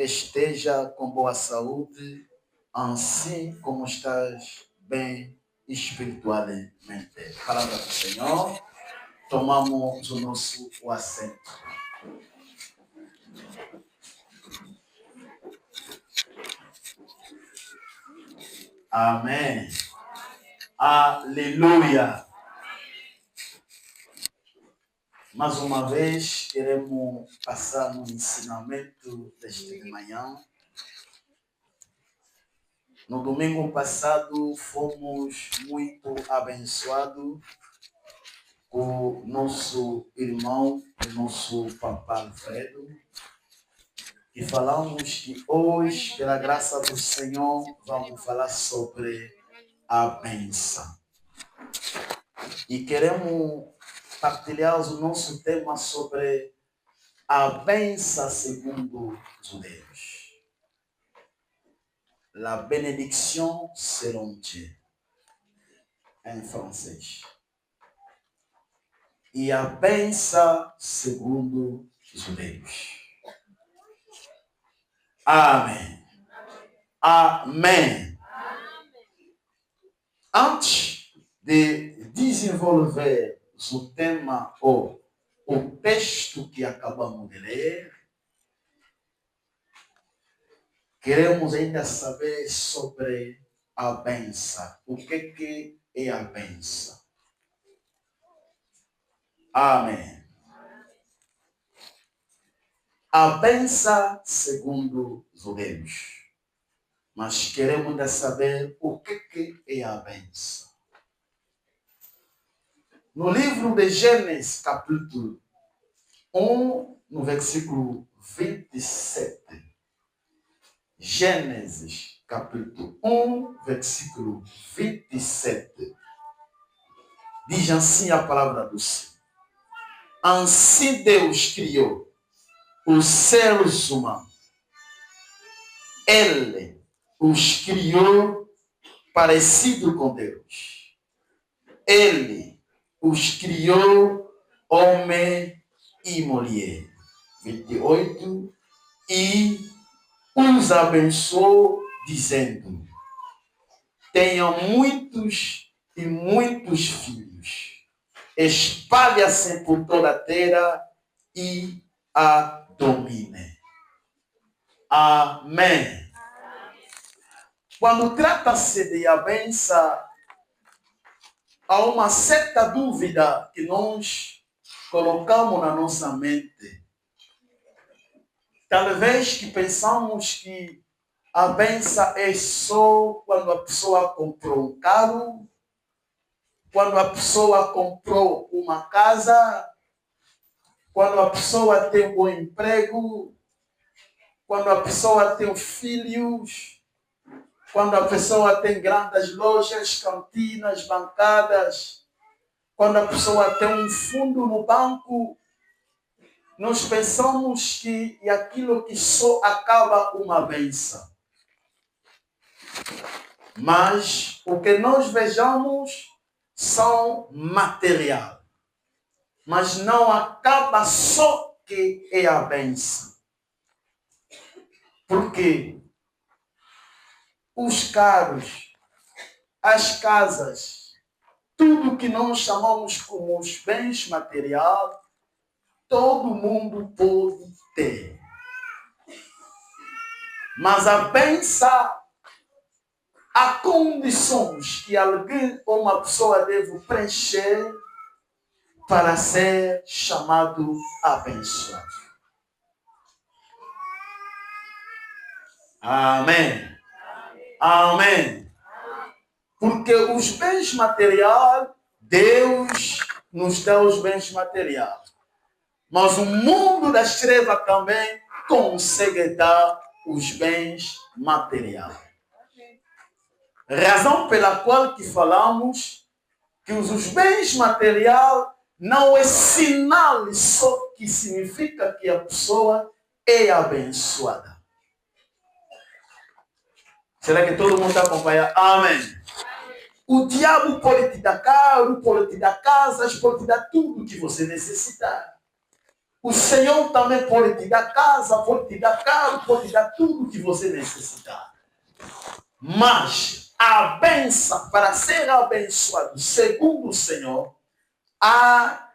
esteja com boa saúde, assim como estás bem espiritualmente. Palavra do Senhor, tomamos o nosso assento. Amém. Aleluia. Mais uma vez, queremos passar no ensinamento deste de manhã. No domingo passado, fomos muito abençoados com nosso irmão, o nosso Papa Alfredo. E falamos que hoje, pela graça do Senhor, vamos falar sobre a bênção. E queremos partilhar o nosso tema sobre a bênção segundo os judeus. La bénédiction selon Dieu, em francês. E a bênção segundo os judeus. Amém. Amém. Antes de desenvolver o tema ou o texto que acabamos de ler, queremos ainda saber sobre a bênção. O que é a bênção? Amém. A bênção segundo os judeus. Mas queremos ainda saber o que é a bênção. No livro de Gênesis, capítulo 1, no versículo 27. Gênesis, capítulo 1, versículo 27. Diz assim a palavra do Senhor. Assim Deus criou os seres humanos. Ele os criou parecido com Deus. Ele os criou homem e mulher. 28. E os abençoou, dizendo: tenham muitos e muitos filhos. Espalha-se por toda a terra e a domine. Amém. Quando trata-se de a bênção, há uma certa dúvida que nós colocamos na nossa mente. Talvez que pensamos que a bênção é só quando a pessoa comprou um carro, quando a pessoa comprou uma casa, quando a pessoa tem um bom emprego, quando a pessoa tem filhos, quando a pessoa tem grandes lojas, cantinas, bancadas, quando a pessoa tem um fundo no banco, nós pensamos que é aquilo que só acaba uma bênção. Mas o que nós vejamos são material. Mas não acaba só que é a bênção. Porque os carros, as casas, tudo que nós chamamos como os bens materiais, todo mundo pode ter. Mas a bênção, há condições que alguém ou uma pessoa deve preencher para ser chamado abençoado. Amém. Amém. Porque os bens materiais, Deus nos dá os bens materiais. Mas o mundo das trevas também consegue dar os bens materiais. Razão pela qual que falamos que os bens materiais não é sinal só que significa que a pessoa é abençoada. Será que todo mundo está acompanhando? Amém. O diabo pode te dar carro, pode te dar casas, pode te dar tudo que você necessitar. o Senhor também pode te dar casa, pode te dar carro, pode te dar tudo que você necessitar. Mas a bênção, para ser abençoado, segundo o Senhor, há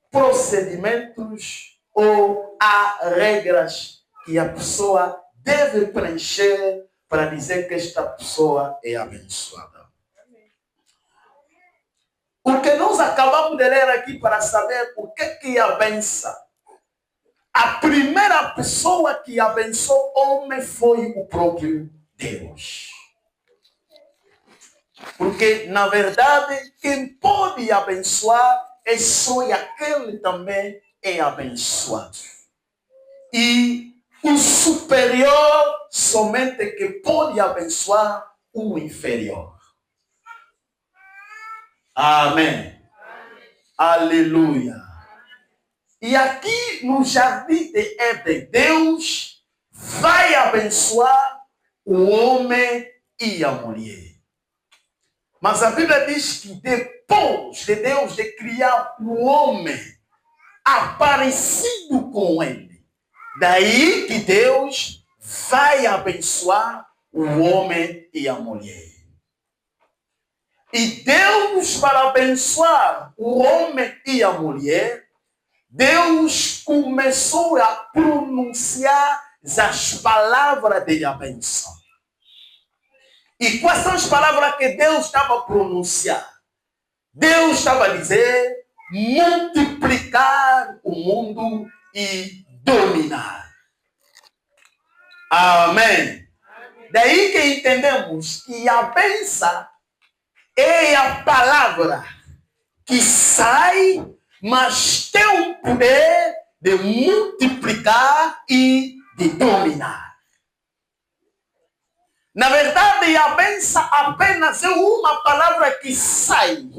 procedimentos ou há regras que a pessoa deve preencher para dizer que esta pessoa é abençoada. O que nós acabamos de ler aqui para saber o que é a benção. A primeira pessoa que abençoou o homem foi o próprio Deus. Porque, na verdade, quem pode abençoar é só aquele também é abençoado. E o superior somente que pode abençoar o inferior. Amém. Aleluia. E aqui no jardim de Éden, Deus vai abençoar o homem e a mulher. Mas a Bíblia diz que depois de Deus de criar o homem aparecido com ele, daí que Deus vai abençoar o homem e a mulher. E Deus, para abençoar o homem e a mulher, Deus começou a pronunciar as palavras de bênção. E quais são as palavras que Deus estava a pronunciar? Deus estava a dizer, multiplicar o mundo e dominar. Amém. Daí que entendemos que a bênção é a palavra que sai, mas tem o poder de multiplicar e de dominar. Na verdade, a bênção apenas é uma palavra que sai.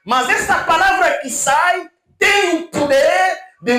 Mas essa palavra que sai tem o poder de